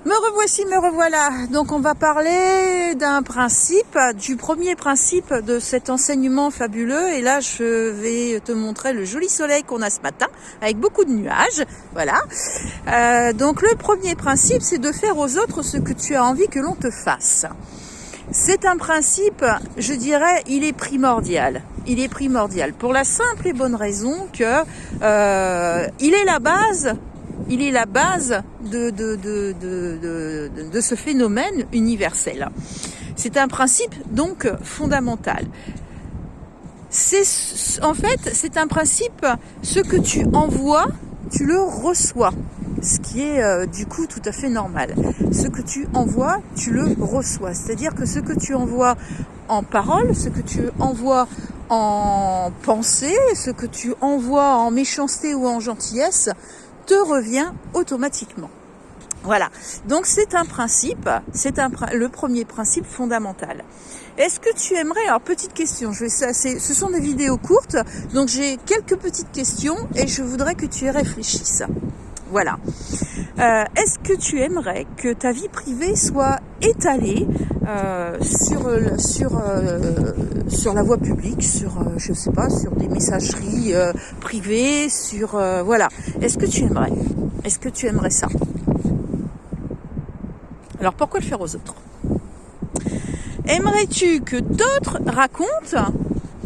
Me revoici, me revoilà. Donc on va parler d'un principe, du premier principe de cet enseignement fabuleux. Et là, je vais te montrer le joli soleil qu'on a ce matin, avec beaucoup de nuages. Voilà. Donc le premier principe, c'est de faire aux autres ce que tu as envie que l'on te fasse. C'est un principe, je dirais, il est primordial. Il est primordial pour la simple et bonne raison que il est la base. Il est la base de ce phénomène universel. C'est un principe donc fondamental. En fait, c'est un principe, ce que tu envoies, tu le reçois. Ce qui est du coup tout à fait normal. Ce que tu envoies, tu le reçois. C'est-à-dire que ce que tu envoies en parole, ce que tu envoies en pensée, ce que tu envoies en méchanceté ou en gentillesse, te revient automatiquement. Voilà. Donc c'est un principe, le premier principe fondamental. Est-ce que tu aimerais, alors petite question, ce sont des vidéos courtes, donc j'ai quelques petites questions et je voudrais que tu y réfléchisses. Voilà. Est-ce que tu aimerais que ta vie privée soit étalée sur la voie publique, je sais pas, sur des messageries privées, voilà. Est-ce que tu aimerais? Est-ce que tu aimerais ça? Alors pourquoi le faire aux autres? Aimerais-tu que d'autres racontent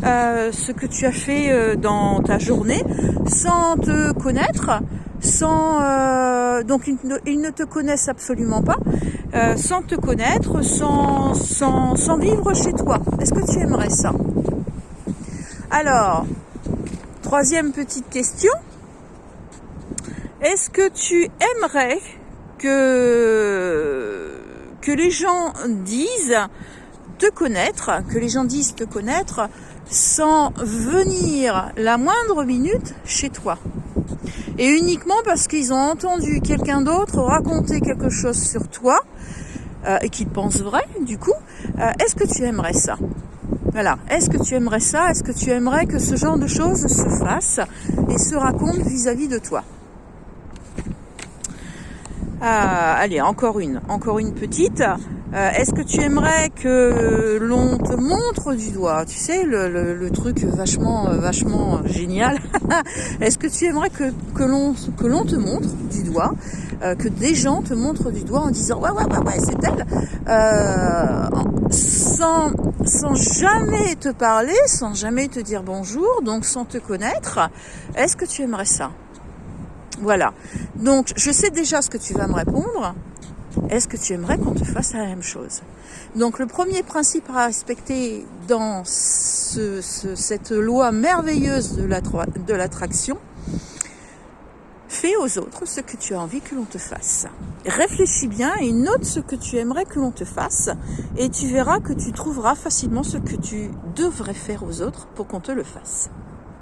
ce que tu as fait dans ta journée sans te connaître, donc ils ne te connaissent absolument pas, sans te connaître, sans vivre chez toi? Est-ce que tu aimerais ça? Alors, troisième petite question, est-ce que tu aimerais que les gens disent te connaître, sans venir la moindre minute chez toi? Et uniquement parce qu'ils ont entendu quelqu'un d'autre raconter quelque chose sur toi, et qu'ils pensent vrai, du coup, est-ce que tu aimerais ça? Voilà. Est-ce que tu aimerais ça? Est-ce que tu aimerais que ce genre de choses se fassent et se racontent vis-à-vis de toi? Allez, encore une petite. Est-ce que tu aimerais que l'on te montre du doigt? Tu sais, le truc vachement génial. Est-ce que tu aimerais que l'on te montre du doigt, que des gens te montrent du doigt en disant ouais, c'est elle, sans jamais te parler, sans jamais te dire bonjour, donc sans te connaître? Est-ce que tu aimerais ça? Voilà. Donc, je sais déjà ce que tu vas me répondre. Est-ce que tu aimerais qu'on te fasse la même chose? Donc, le premier principe à respecter dans cette loi merveilleuse de l'attraction, fais aux autres ce que tu as envie que l'on te fasse. Réfléchis bien et note ce que tu aimerais que l'on te fasse et tu verras que tu trouveras facilement ce que tu devrais faire aux autres pour qu'on te le fasse.